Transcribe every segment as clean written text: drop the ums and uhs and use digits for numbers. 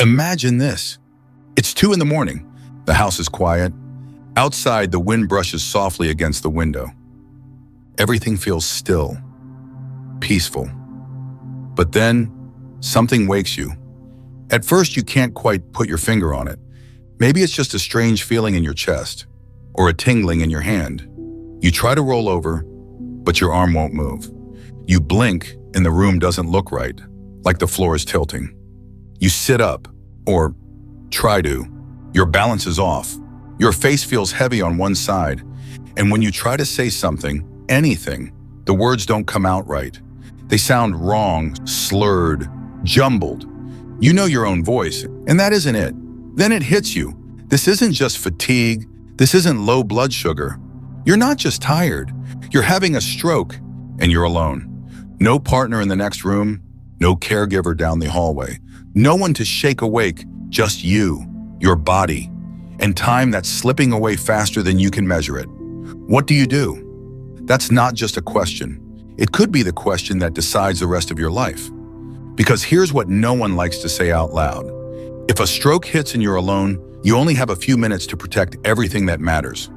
Imagine this. It's 2 in the morning. The house is quiet. Outside, the wind brushes softly against the window. Everything feels still, peaceful. But then, something wakes you. At first, you can't quite put your finger on it. Maybe it's just a strange feeling in your chest, or a tingling in your hand. You try to roll over, but your arm won't move. You blink, and the room doesn't look right, like the floor is tilting. You sit up, or try to. Your balance is off. Your face feels heavy on one side, and when you try to say something, anything, the words don't come out right. They sound wrong, slurred, jumbled. You know your own voice, and that isn't it. Then it hits you. This isn't just fatigue. This isn't low blood sugar. You're not just tired. You're having a stroke, and you're alone. No partner in the next room, no caregiver down the hallway, no one to shake awake, just you, your body, and time that's slipping away faster than you can measure it. What do you do? That's not just a question. It could be the question that decides the rest of your life. Because here's what no one likes to say out loud. If a stroke hits and you're alone, you only have a few minutes to protect everything that matters.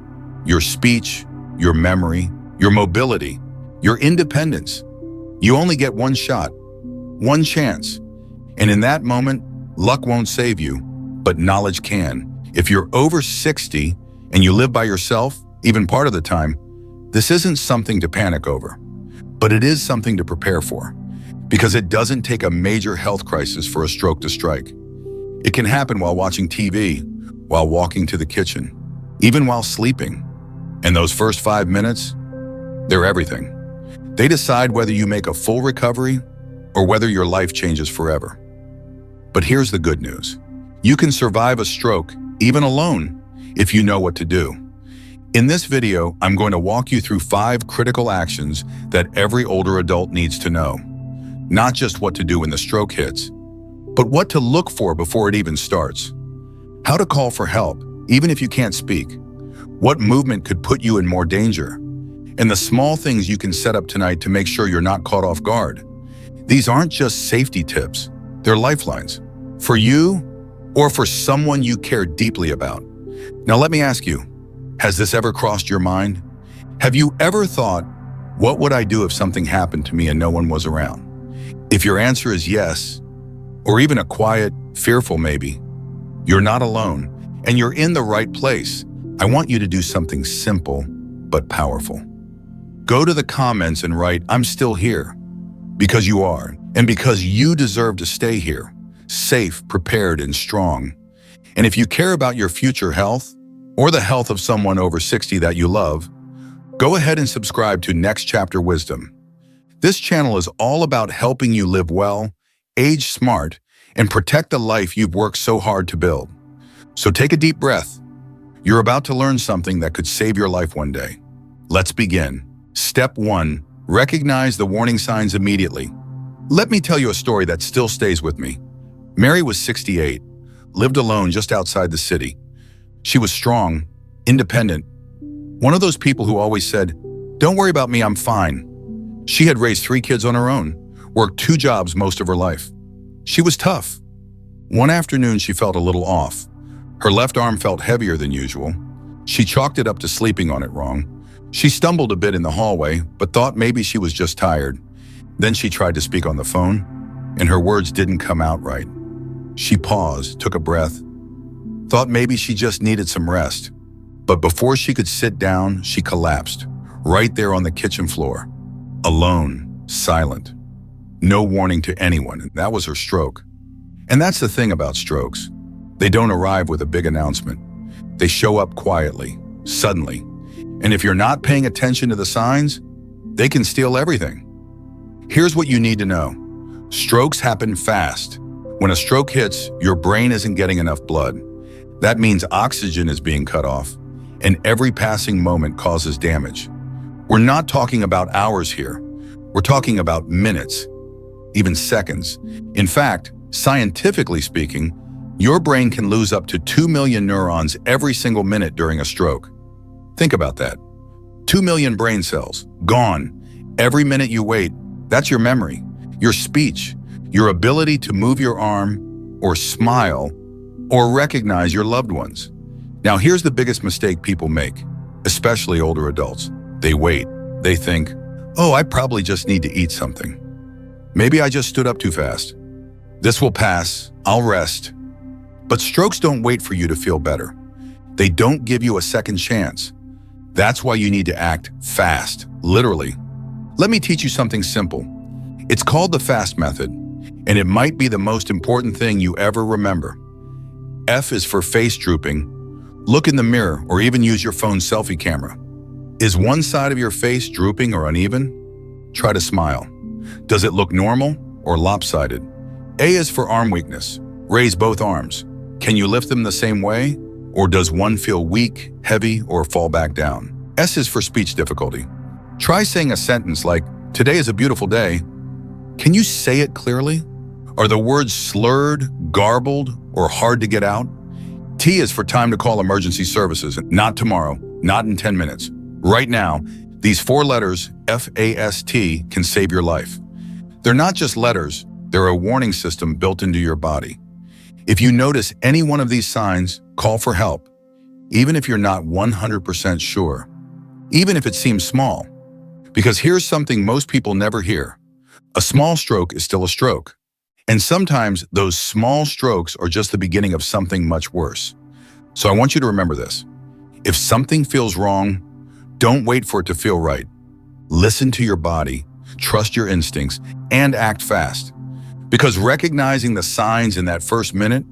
Your speech, your memory, your mobility, your independence. You only get one shot, one chance. And in that moment, luck won't save you, but knowledge can. If you're over 60 and you live by yourself, even part of the time, this isn't something to panic over, but it is something to prepare for, because it doesn't take a major health crisis for a stroke to strike. It can happen while watching TV, while walking to the kitchen, even while sleeping. And those first 5 minutes, they're everything. They decide whether you make a full recovery or whether your life changes forever. But here's the good news. You can survive a stroke, even alone, if you know what to do. In this video, I'm going to walk you through 5 critical actions that every older adult needs to know. Not just what to do when the stroke hits, but what to look for before it even starts. How to call for help, even if you can't speak. What movement could put you in more danger? And the small things you can set up tonight to make sure you're not caught off guard. These aren't just safety tips, they're lifelines. For you, or for someone you care deeply about. Now let me ask you, has this ever crossed your mind? Have you ever thought, what would I do if something happened to me and no one was around? If your answer is yes, or even a quiet, fearful maybe, you're not alone, and you're in the right place. I want you to do something simple, but powerful. Go to the comments and write, I'm still here, because you are, and because you deserve to stay here, safe, prepared, and strong. And if you care about your future health, or the health of someone over 60 that you love, go ahead and subscribe to Next Chapter Wisdom. This channel is all about helping you live well, age smart, and protect the life you've worked so hard to build. So take a deep breath. You're about to learn something that could save your life one day. Let's begin. Step 1. Recognize the warning signs immediately. Let me tell you a story that still stays with me. Mary was 68, lived alone just outside the city. She was strong, independent, one of those people who always said, "Don't worry about me, I'm fine." She had raised 3 kids on her own, worked 2 jobs most of her life. She was tough. One afternoon, she felt a little off. Her left arm felt heavier than usual. She chalked it up to sleeping on it wrong. She stumbled a bit in the hallway, but thought maybe she was just tired. Then she tried to speak on the phone, and her words didn't come out right. She paused, took a breath, thought maybe she just needed some rest. But before she could sit down, she collapsed, right there on the kitchen floor. Alone, silent. No warning to anyone. That was her stroke. And that's the thing about strokes. They don't arrive with a big announcement. They show up quietly, suddenly. And if you're not paying attention to the signs, they can steal everything. Here's what you need to know. Strokes happen fast. When a stroke hits, your brain isn't getting enough blood. That means oxygen is being cut off, and every passing moment causes damage. We're not talking about hours here. We're talking about minutes, even seconds. In fact, scientifically speaking, your brain can lose up to 2 million neurons every single minute during a stroke. Think about that. 2 million brain cells, gone. Every minute you wait, that's your memory, your speech, your ability to move your arm, or smile or recognize your loved ones. Now, here's the biggest mistake people make, especially older adults. They wait. They think, oh, I probably just need to eat something. Maybe I just stood up too fast. This will pass. I'll rest. But strokes don't wait for you to feel better. They don't give you a second chance. That's why you need to act fast, literally. Let me teach you something simple. It's called the FAST method, and it might be the most important thing you ever remember. F is for face drooping. Look in the mirror or even use your phone's selfie camera. Is one side of your face drooping or uneven? Try to smile. Does it look normal or lopsided? A is for arm weakness. Raise both arms. Can you lift them the same way? Or does one feel weak, heavy, or fall back down? S is for speech difficulty. Try saying a sentence like, "Today is a beautiful day." Can you say it clearly? Are the words slurred, garbled, or hard to get out? T is for time to call emergency services. Not tomorrow, not in 10 minutes. Right now, these 4 letters, FAST, can save your life. They're not just letters, they're a warning system built into your body. If you notice any one of these signs, call for help, even if you're not 100% sure, even if it seems small. Because here's something most people never hear. A small stroke is still a stroke. And sometimes those small strokes are just the beginning of something much worse. So I want you to remember this. If something feels wrong, don't wait for it to feel right. Listen to your body, trust your instincts, and act fast. Because recognizing the signs in that first minute,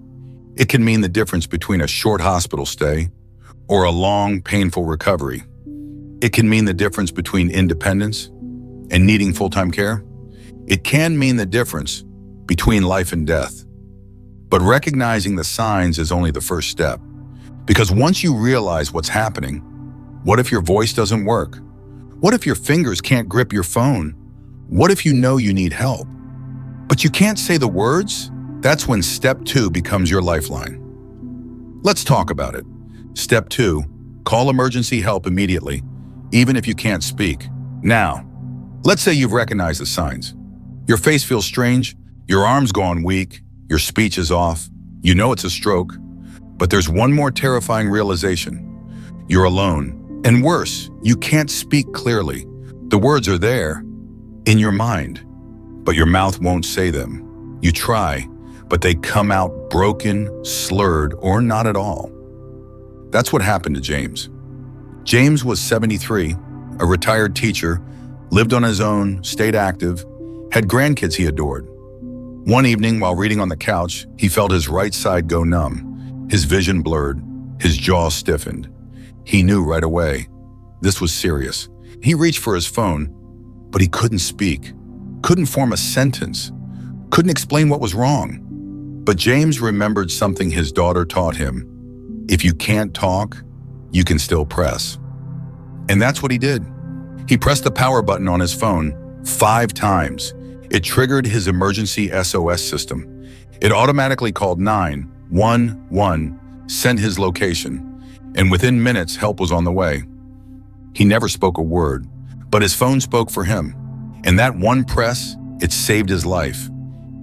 it can mean the difference between a short hospital stay or a long, painful recovery. It can mean the difference between independence and needing full-time care. It can mean the difference between life and death. But recognizing the signs is only the first step. Because once you realize what's happening, what if your voice doesn't work? What if your fingers can't grip your phone? What if you know you need help, but you can't say the words? That's when step 2 becomes your lifeline. Let's talk about it. Step 2, call emergency help immediately, even if you can't speak. Now, let's say you've recognized the signs. Your face feels strange, your arm's gone weak, your speech is off. You know it's a stroke. But there's one more terrifying realization. You're alone. And worse, you can't speak clearly. The words are there, in your mind, but your mouth won't say them. You try, but they come out broken, slurred, or not at all. That's what happened to James. James was 73, a retired teacher, lived on his own, stayed active, had grandkids he adored. One evening, while reading on the couch, he felt his right side go numb, his vision blurred, his jaw stiffened. He knew right away. This was serious. He reached for his phone, but he couldn't speak, couldn't form a sentence, couldn't explain what was wrong. But James remembered something his daughter taught him. If you can't talk, you can still press. And that's what he did. He pressed the power button on his phone 5 times. It triggered his emergency SOS system. It automatically called 911, sent his location, and within minutes, help was on the way. He never spoke a word, but his phone spoke for him. And that one press, it saved his life.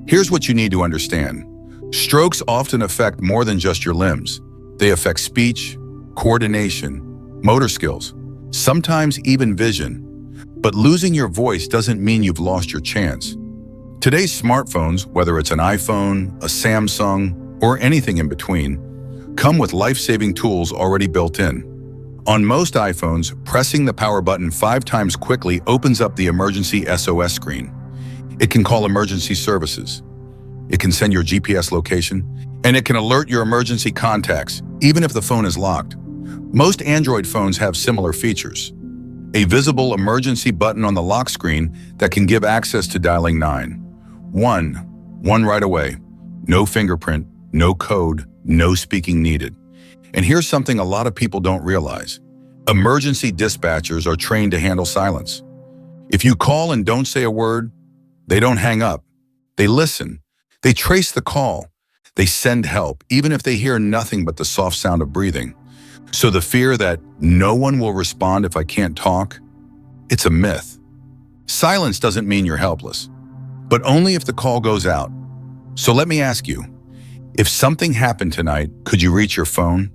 Here's what you need to understand. Strokes often affect more than just your limbs. They affect speech, coordination, motor skills, sometimes even vision. But losing your voice doesn't mean you've lost your chance. Today's smartphones, whether it's an iPhone, a Samsung, or anything in between, come with life-saving tools already built in. On most iPhones, pressing the power button 5 times quickly opens up the emergency SOS screen. It can call emergency services. It can send your GPS location, and it can alert your emergency contacts, even if the phone is locked. Most Android phones have similar features. A visible emergency button on the lock screen that can give access to dialing 911 right away. No fingerprint, no code, no speaking needed. And here's something a lot of people don't realize. Emergency dispatchers are trained to handle silence. If you call and don't say a word, they don't hang up. They listen. They trace the call. They send help, even if they hear nothing but the soft sound of breathing. So the fear that no one will respond if I can't talk, it's a myth. Silence doesn't mean you're helpless, but only if the call goes out. So let me ask you, If something happened tonight, could you reach your phone?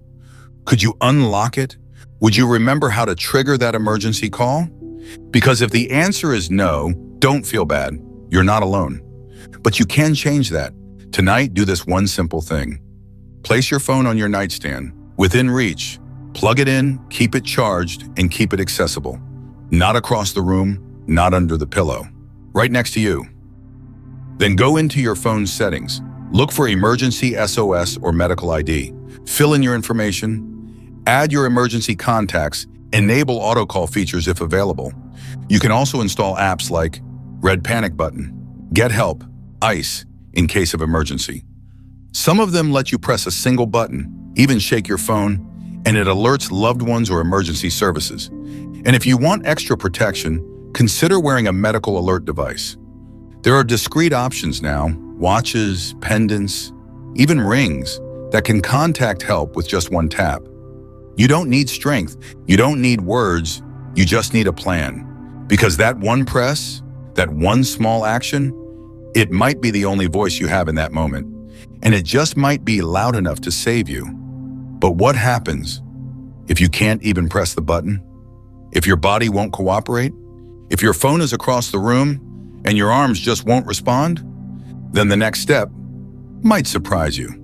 Could you unlock it? Would you remember how to trigger that emergency call? Because if the answer is no, don't feel bad. You're not alone. But you can change that. Tonight, do this one simple thing. Place your phone on your nightstand, within reach. Plug it in, keep it charged, and keep it accessible. Not across the room, not under the pillow. Right next to you. Then go into your phone's settings. Look for emergency SOS or medical ID. Fill in your information. Add your emergency contacts. Enable autocall features if available. You can also install apps like Red Panic Button, Get Help, ICE in case of emergency. Some of them let you press a single button, even shake your phone, and it alerts loved ones or emergency services. And if you want extra protection, consider wearing a medical alert device. There are discreet options now, watches, pendants, even rings that can contact help with just one tap. You don't need strength, you don't need words, you just need a plan. Because that one press, that one small action, it might be the only voice you have in that moment. And it just might be loud enough to save you. But what happens if you can't even press the button? If your body won't cooperate? If your phone is across the room and your arms just won't respond? Then the next step might surprise you.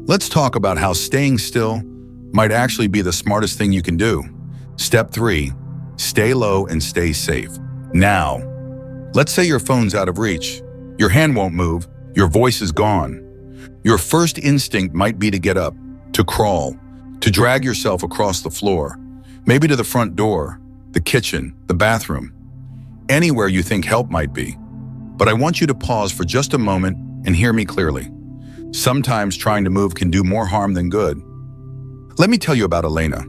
Let's talk about how staying still might actually be the smartest thing you can do. Step 3, stay low and stay safe. Now, let's say your phone's out of reach. Your hand won't move, your voice is gone. Your first instinct might be to get up, to crawl, to drag yourself across the floor, maybe to the front door, the kitchen, the bathroom, anywhere you think help might be. But I want you to pause for just a moment and hear me clearly. Sometimes trying to move can do more harm than good. Let me tell you about Elena.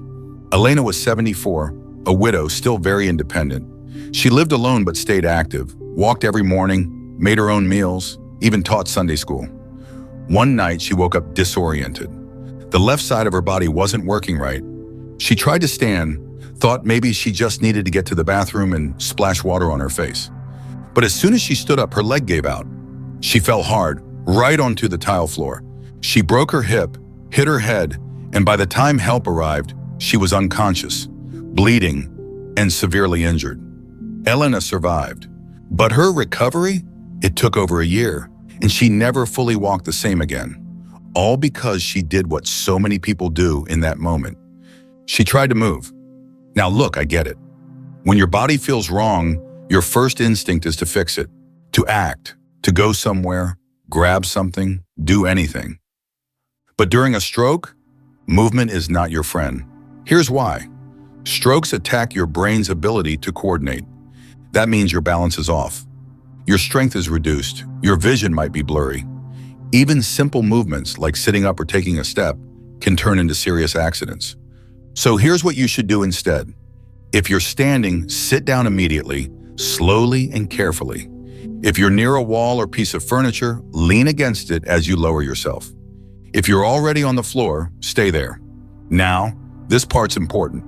Elena was 74, a widow, still very independent. She lived alone but stayed active, walked every morning, made her own meals, even taught Sunday school. One night, she woke up disoriented. The left side of her body wasn't working right. She tried to stand, thought maybe she just needed to get to the bathroom and splash water on her face. But as soon as she stood up, her leg gave out. She fell hard, right onto the tile floor. She broke her hip, hit her head, and by the time help arrived, she was unconscious, bleeding, and severely injured. Elena survived, but her recovery, it took over a year, and she never fully walked the same again, all because she did what so many people do in that moment. She tried to move. Now look, I get it. When your body feels wrong, your first instinct is to fix it, to act, to go somewhere, grab something, do anything. But during a stroke, movement is not your friend. Here's why. Strokes attack your brain's ability to coordinate. That means your balance is off. Your strength is reduced. Your vision might be blurry. Even simple movements like sitting up or taking a step can turn into serious accidents. So here's what you should do instead. If you're standing, sit down immediately, slowly and carefully. If you're near a wall or piece of furniture, lean against it as you lower yourself. If you're already on the floor, stay there. Now, this part's important.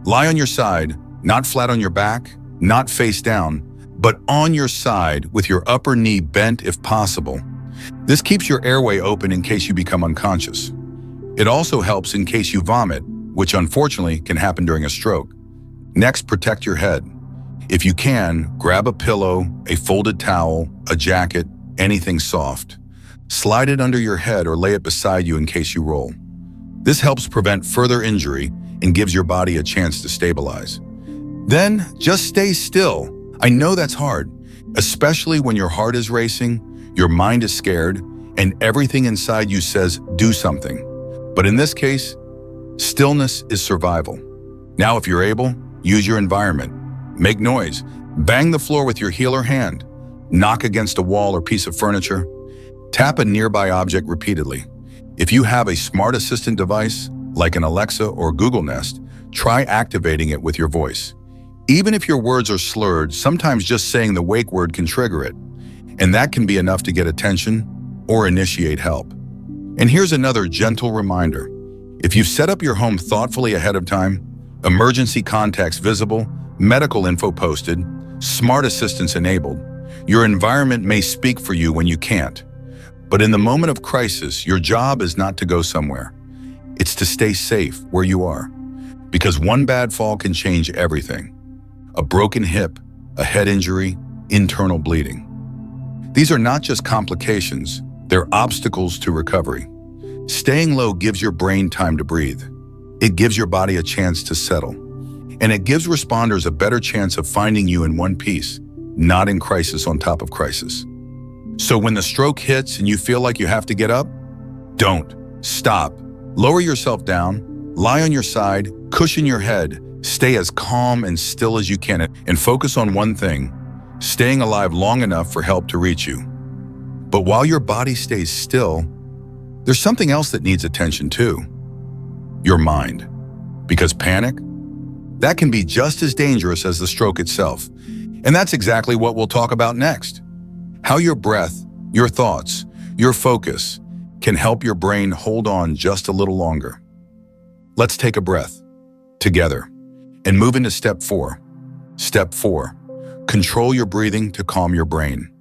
Lie on your side, not flat on your back, not face down, but on your side with your upper knee bent if possible. This keeps your airway open in case you become unconscious. It also helps in case you vomit, which unfortunately can happen during a stroke. Next, protect your head. If you can, grab a pillow, a folded towel, a jacket, anything soft. Slide it under your head or lay it beside you in case you roll. This helps prevent further injury and gives your body a chance to stabilize. Then, just stay still. I know that's hard, especially when your heart is racing, your mind is scared, and everything inside you says, do something. But in this case, stillness is survival. Now, if you're able, use your environment. Make noise. Bang the floor with your heel or hand. Knock against a wall or piece of furniture. Tap a nearby object repeatedly. If you have a smart assistant device, like an Alexa or Google Nest, try activating it with your voice. Even if your words are slurred, sometimes just saying the wake word can trigger it. And that can be enough to get attention or initiate help. And here's another gentle reminder. If you've set up your home thoughtfully ahead of time, emergency contacts visible, medical info posted, smart assistants enabled, your environment may speak for you when you can't. But in the moment of crisis, your job is not to go somewhere. It's to stay safe where you are. Because one bad fall can change everything. A broken hip, a head injury, internal bleeding. These are not just complications, they're obstacles to recovery. Staying low gives your brain time to breathe. It gives your body a chance to settle. And it gives responders a better chance of finding you in one piece, not in crisis on top of crisis. So when the stroke hits and you feel like you have to get up, don't. Stop. Lower yourself down, lie on your side, cushion your head, stay as calm and still as you can, and focus on one thing, staying alive long enough for help to reach you. But while your body stays still, there's something else that needs attention too. Your mind. Because panic, that can be just as dangerous as the stroke itself. And that's exactly what we'll talk about next. How your breath, your thoughts, your focus can help your brain hold on just a little longer. Let's take a breath together and move into step 4. Step 4, control your breathing to calm your brain.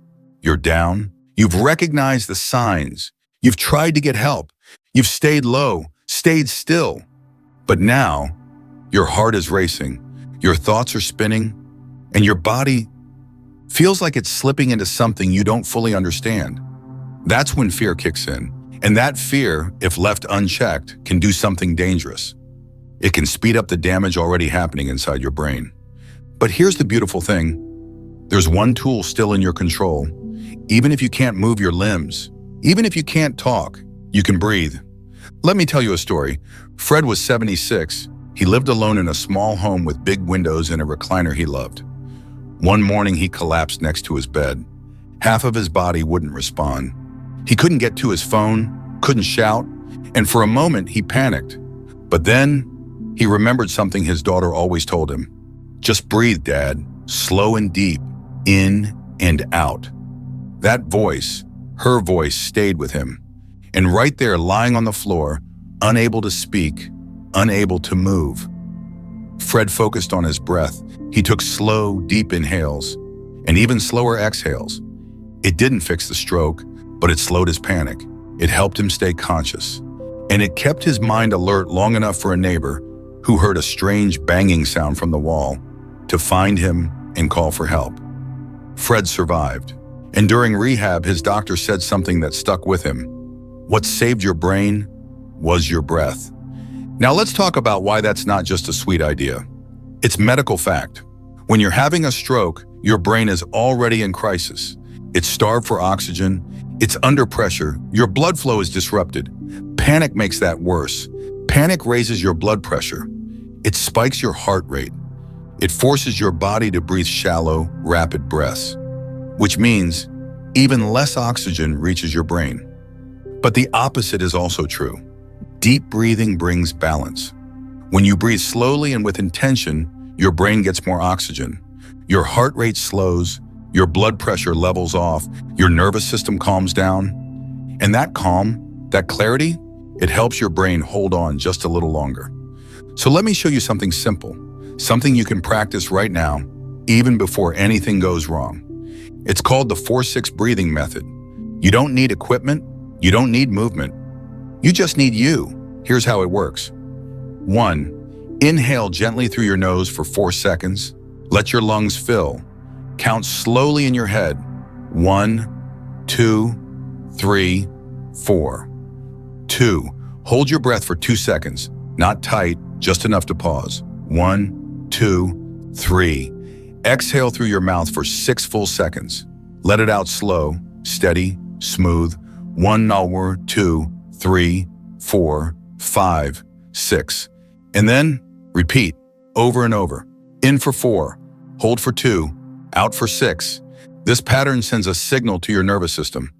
You're down. You've recognized the signs. You've tried to get help. You've stayed low, stayed still. But now, your heart is racing, your thoughts are spinning, and your body feels like it's slipping into something you don't fully understand. That's when fear kicks in. And that fear, if left unchecked, can do something dangerous. It can speed up the damage already happening inside your brain. But here's the beautiful thing. There's one tool still in your control. Even if you can't move your limbs, even if you can't talk, you can breathe. Let me tell you a story. Fred was 76. He lived alone in a small home with big windows and a recliner he loved. One morning, he collapsed next to his bed. Half of his body wouldn't respond. He couldn't get to his phone, couldn't shout, and for a moment, he panicked. But then, he remembered something his daughter always told him. Just breathe, Dad, slow and deep, in and out. That voice, her voice, stayed with him. And right there, lying on the floor, unable to speak, unable to move, Fred focused on his breath. He took slow, deep inhales and even slower exhales. It didn't fix the stroke, but it slowed his panic. It helped him stay conscious. And it kept his mind alert long enough for a neighbor who heard a strange banging sound from the wall to find him and call for help. Fred survived. And during rehab, his doctor said something that stuck with him. What saved your brain was your breath. Now let's talk about why that's not just a sweet idea. It's medical fact. When you're having a stroke, your brain is already in crisis. It's starved for oxygen, it's under pressure, your blood flow is disrupted. Panic makes that worse. Panic raises your blood pressure. It spikes your heart rate. It forces your body to breathe shallow, rapid breaths, which means even less oxygen reaches your brain. But the opposite is also true. Deep breathing brings balance. When you breathe slowly and with intention, your brain gets more oxygen. Your heart rate slows, your blood pressure levels off, your nervous system calms down. And that calm, that clarity, it helps your brain hold on just a little longer. So let me show you something simple, something you can practice right now, even before anything goes wrong. It's called the 4-6 breathing method. You don't need equipment, you don't need movement. You just need you. Here's how it works. 1. Inhale gently through your nose for 4 seconds. Let your lungs fill. Count slowly in your head. 1, 2, 3, 4. 2. Hold your breath for 2 seconds. Not tight, just enough to pause. 1, 2, 3. Exhale through your mouth for 6 full seconds. Let it out slow, steady, smooth. 1 more, 2, 3, 4, 5, 6. And then repeat over and over. In for 4, hold for 2, out for 6. This pattern sends a signal to your nervous system,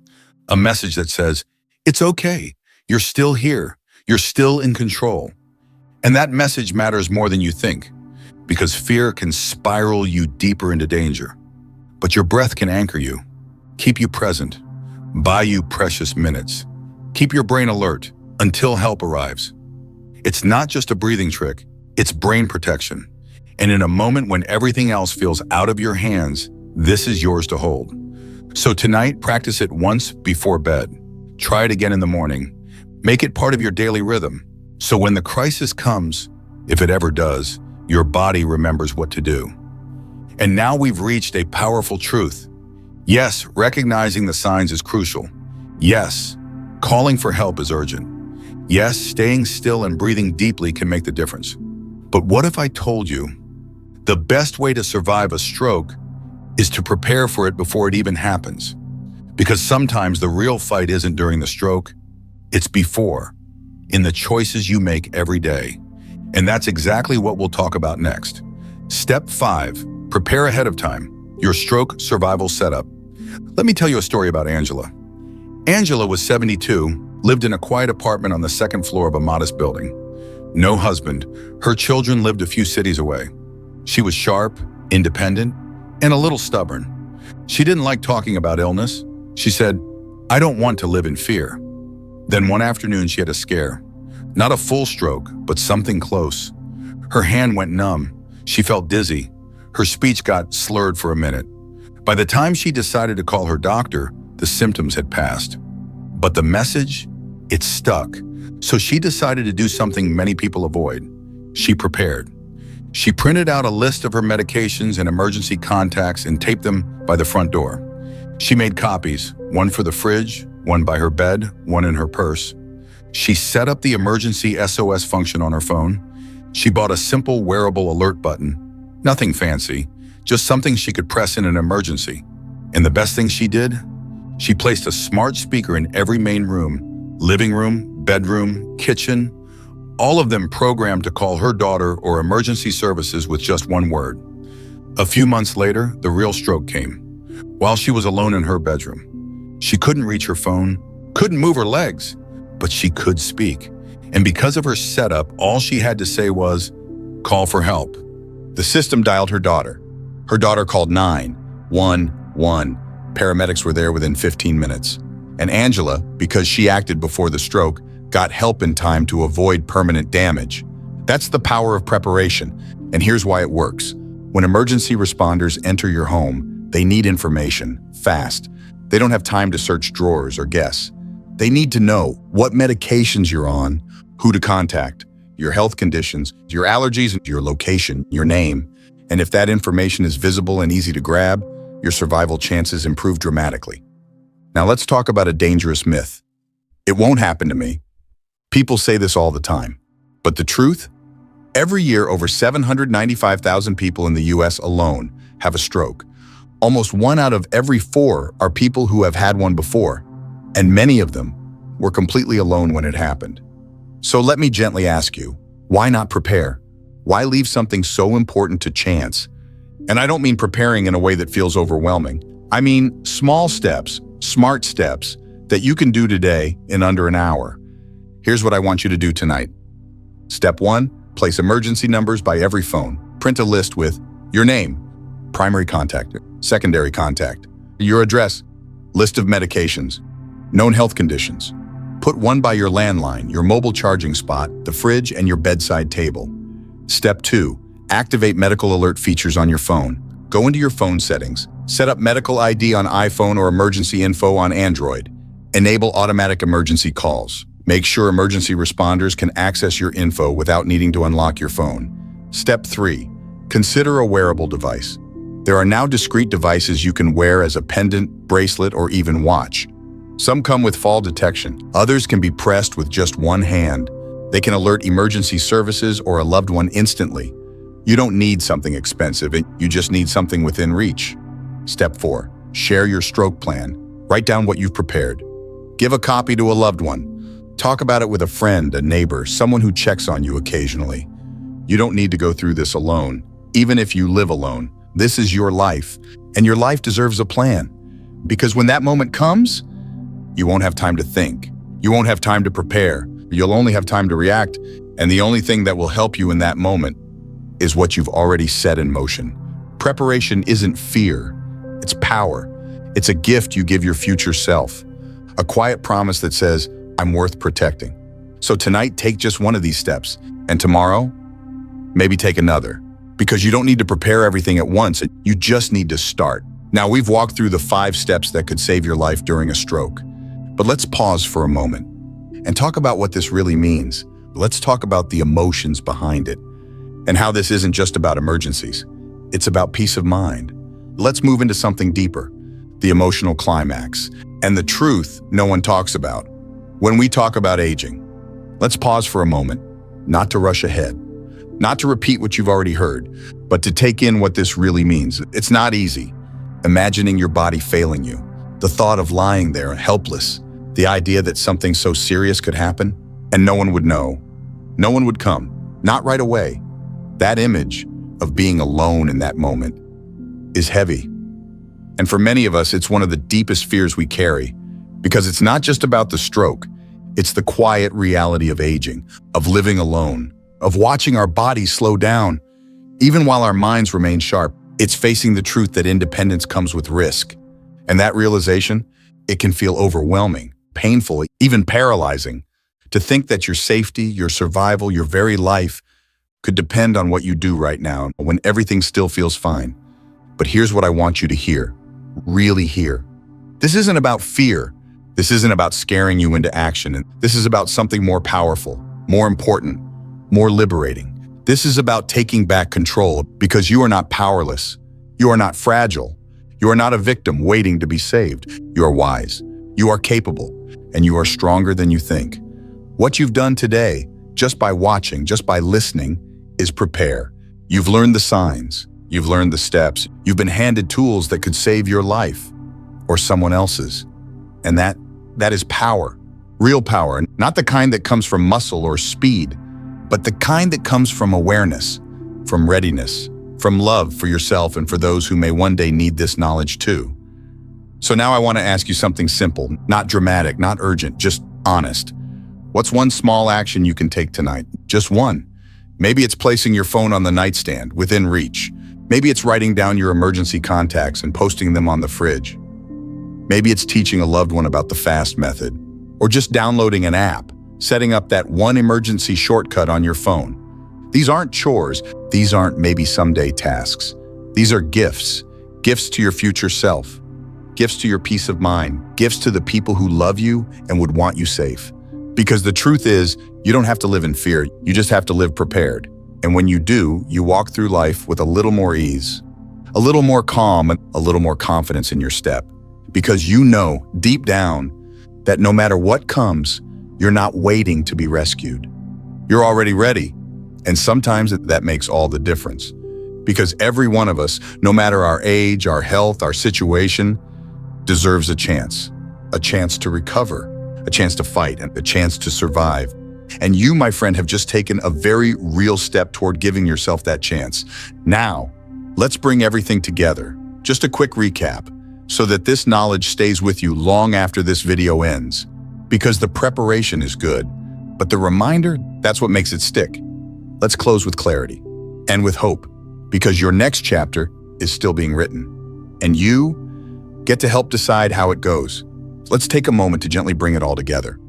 a message that says, it's okay, you're still here, you're still in control. And that message matters more than you think, because fear can spiral you deeper into danger. But your breath can anchor you, keep you present, buy you precious minutes. Keep your brain alert until help arrives. It's not just a breathing trick, it's brain protection. And in a moment when everything else feels out of your hands, this is yours to hold. So tonight, practice it once before bed. Try it again in the morning. Make it part of your daily rhythm. So when the crisis comes, if it ever does, your body remembers what to do. And now we've reached a powerful truth. Yes, recognizing the signs is crucial. Yes, calling for help is urgent. Yes, staying still and breathing deeply can make the difference. But what if I told you the best way to survive a stroke is to prepare for it before it even happens? Because sometimes the real fight isn't during the stroke, it's before, in the choices you make every day. And that's exactly what we'll talk about next. Step 5, prepare ahead of time, your stroke survival setup. Let me tell you a story about Angela. Angela was 72, lived in a quiet apartment on the second floor of a modest building. No husband, her children lived a few cities away. She was sharp, independent, and a little stubborn. She didn't like talking about illness. She said, "I don't want to live in fear." Then one afternoon she had a scare. Not a full stroke, but something close. Her hand went numb. She felt dizzy. Her speech got slurred for a minute. By the time she decided to call her doctor, the symptoms had passed. But the message, it stuck. So she decided to do something many people avoid. She prepared. She printed out a list of her medications and emergency contacts and taped them by the front door. She made copies, one for the fridge, one by her bed, one in her purse. She set up the emergency SOS function on her phone. She bought a simple wearable alert button. Nothing fancy, just something she could press in an emergency. And the best thing she did? She placed a smart speaker in every main room, living room, bedroom, kitchen, all of them programmed to call her daughter or emergency services with just one word. A few months later, the real stroke came. While she was alone in her bedroom, she couldn't reach her phone, couldn't move her legs, but she could speak. And because of her setup, all she had to say was, "Call for help." The system dialed her daughter. Her daughter called 911. Paramedics were there within 15 minutes. And Angela, because she acted before the stroke, got help in time to avoid permanent damage. That's the power of preparation. And here's why it works. When emergency responders enter your home, they need information, fast. They don't have time to search drawers or guess. They need to know what medications you're on, who to contact, your health conditions, your allergies, your location, your name. And if that information is visible and easy to grab, your survival chances improve dramatically. Now let's talk about a dangerous myth. It won't happen to me. People say this all the time. But the truth? Every year, over 795,000 people in the US alone have a stroke. Almost 1 out of every 4 are people who have had one before, and many of them were completely alone when it happened. So let me gently ask you, why not prepare? Why leave something so important to chance? And I don't mean preparing in a way that feels overwhelming. I mean small steps, smart steps that you can do today in under an hour. Here's what I want you to do tonight. Step 1, place emergency numbers by every phone. Print a list with your name, primary contact, secondary contact, your address, list of medications, known health conditions. Put one by your landline, your mobile charging spot, the fridge, and your bedside table. Step 2, activate medical alert features on your phone. Go into your phone settings, set up medical ID on iPhone or emergency info on Android. Enable automatic emergency calls. Make sure emergency responders can access your info without needing to unlock your phone. Step 3, consider a wearable device. There are now discrete devices you can wear as a pendant, bracelet, or even watch. Some come with fall detection. Others can be pressed with just one hand. They can alert emergency services or a loved one instantly. You don't need something expensive, you just need something within reach. Step 4, share your stroke plan. Write down what you've prepared. Give a copy to a loved one. Talk about it with a friend, a neighbor, someone who checks on you occasionally. You don't need to go through this alone. Even if you live alone, this is your life, and your life deserves a plan. Because when that moment comes, you won't have time to think. You won't have time to prepare. You'll only have time to react, and the only thing that will help you in that moment is what you've already set in motion. Preparation isn't fear, it's power. It's a gift you give your future self. A quiet promise that says, I'm worth protecting. So tonight, take just one of these steps, and tomorrow, maybe take another. Because you don't need to prepare everything at once, you just need to start. Now, we've walked through the 5 steps that could save your life during a stroke. But let's pause for a moment and talk about what this really means. Let's talk about the emotions behind it and how this isn't just about emergencies. It's about peace of mind. Let's move into something deeper, the emotional climax, and the truth no one talks about. When we talk about aging, let's pause for a moment, not to rush ahead, not to repeat what you've already heard, but to take in what this really means. It's not easy. Imagining your body failing you, the thought of lying there helpless, the idea that something so serious could happen and no one would know, no one would come, not right away. That image of being alone in that moment is heavy. And for many of us, it's one of the deepest fears we carry, because it's not just about the stroke, it's the quiet reality of aging, of living alone, of watching our bodies slow down. Even while our minds remain sharp, it's facing the truth that independence comes with risk. And that realization, it can feel overwhelming, painful, even paralyzing. To think that your safety, your survival, your very life could depend on what you do right now when everything still feels fine. But here's what I want you to hear, really hear. This isn't about fear. This isn't about scaring you into action. This is about something more powerful, more important, more liberating. This is about taking back control, because you are not powerless. You are not fragile. You are not a victim waiting to be saved. You are wise. You are capable, and you are stronger than you think. What you've done today, just by watching, just by listening, is prepare. You've learned the signs. You've learned the steps. You've been handed tools that could save your life or someone else's. And that is power, real power, not the kind that comes from muscle or speed, but the kind that comes from awareness, from readiness, from love for yourself and for those who may one day need this knowledge too. So now I want to ask you something simple, not dramatic, not urgent, just honest. What's one small action you can take tonight? Just one. Maybe it's placing your phone on the nightstand, within reach. Maybe it's writing down your emergency contacts and posting them on the fridge. Maybe it's teaching a loved one about the FAST method, or just downloading an app, setting up that one emergency shortcut on your phone. These aren't chores. These aren't maybe someday tasks. These are gifts, gifts to your future self, gifts to your peace of mind, gifts to the people who love you and would want you safe. Because the truth is, you don't have to live in fear. You just have to live prepared. And when you do, you walk through life with a little more ease, a little more calm, and a little more confidence in your step. Because you know, deep down, that no matter what comes, you're not waiting to be rescued. You're already ready. And sometimes that makes all the difference. Because every one of us, no matter our age, our health, our situation, deserves a chance to recover, a chance to fight, and a chance to survive. And you, my friend, have just taken a very real step toward giving yourself that chance. Now, let's bring everything together. Just a quick recap, so that this knowledge stays with you long after this video ends. Because the preparation is good, but the reminder, that's what makes it stick. Let's close with clarity and with hope, because your next chapter is still being written. And you get to help decide how it goes. Let's take a moment to gently bring it all together.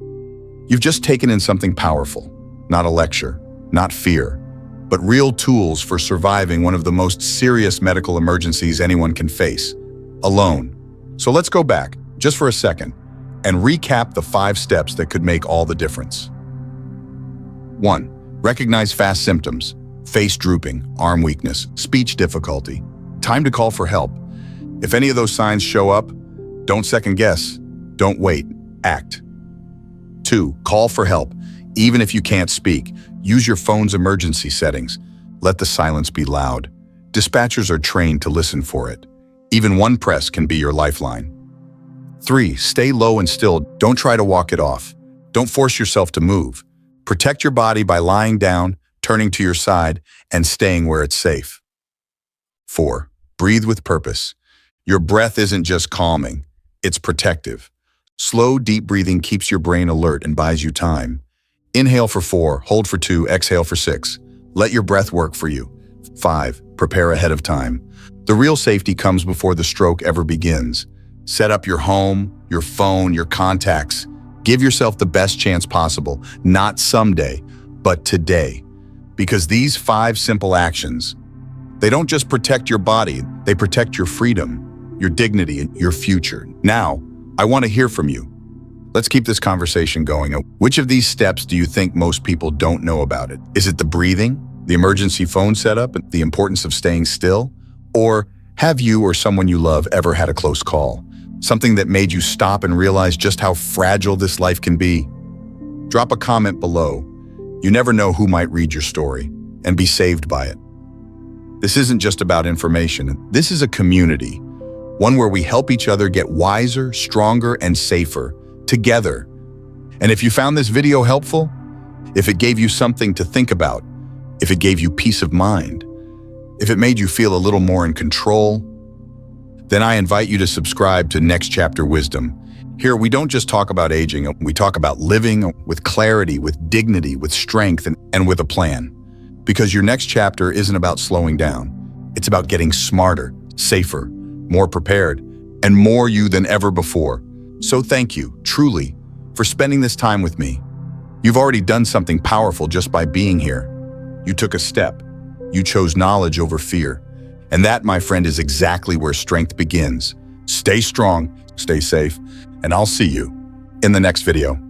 You've just taken in something powerful, not a lecture, not fear, but real tools for surviving one of the most serious medical emergencies anyone can face, alone. So let's go back, just for a second, and recap the 5 steps that could make all the difference. 1. Recognize fast symptoms: face drooping, arm weakness, speech difficulty. Time to call for help. If any of those signs show up, don't second guess. Don't wait. Act. 2. Call for help. Even if you can't speak, use your phone's emergency settings. Let the silence be loud. Dispatchers are trained to listen for it. Even one press can be your lifeline. 3. Stay low and still. Don't try to walk it off. Don't force yourself to move. Protect your body by lying down, turning to your side, and staying where it's safe. 4. Breathe with purpose. Your breath isn't just calming, it's protective. Slow, deep breathing keeps your brain alert and buys you time. Inhale for 4, hold for 2, exhale for 6. Let your breath work for you. 5. Prepare ahead of time. The real safety comes before the stroke ever begins. Set up your home, your phone, your contacts. Give yourself the best chance possible, not someday, but today. Because these 5 simple actions, they don't just protect your body, they protect your freedom, your dignity, and your future. Now, I want to hear from you. Let's keep this conversation going. Which of these steps do you think most people don't know about it? Is it the breathing, the emergency phone setup, and the importance of staying still? Or have you or someone you love ever had a close call? Something that made you stop and realize just how fragile this life can be? Drop a comment below. You never know who might read your story and be saved by it. This isn't just about information. This is a community, one where we help each other get wiser, stronger, and safer together. And if you found this video helpful, if it gave you something to think about, if it gave you peace of mind, if it made you feel a little more in control, then I invite you to subscribe to Next Chapter Wisdom. Here, we don't just talk about aging, we talk about living with clarity, with dignity, with strength, and with a plan. Because your next chapter isn't about slowing down. It's about getting smarter, safer, more prepared, and more you than ever before. So thank you, truly, for spending this time with me. You've already done something powerful just by being here. You took a step. You chose knowledge over fear. And that, my friend, is exactly where strength begins. Stay strong, stay safe, and I'll see you in the next video.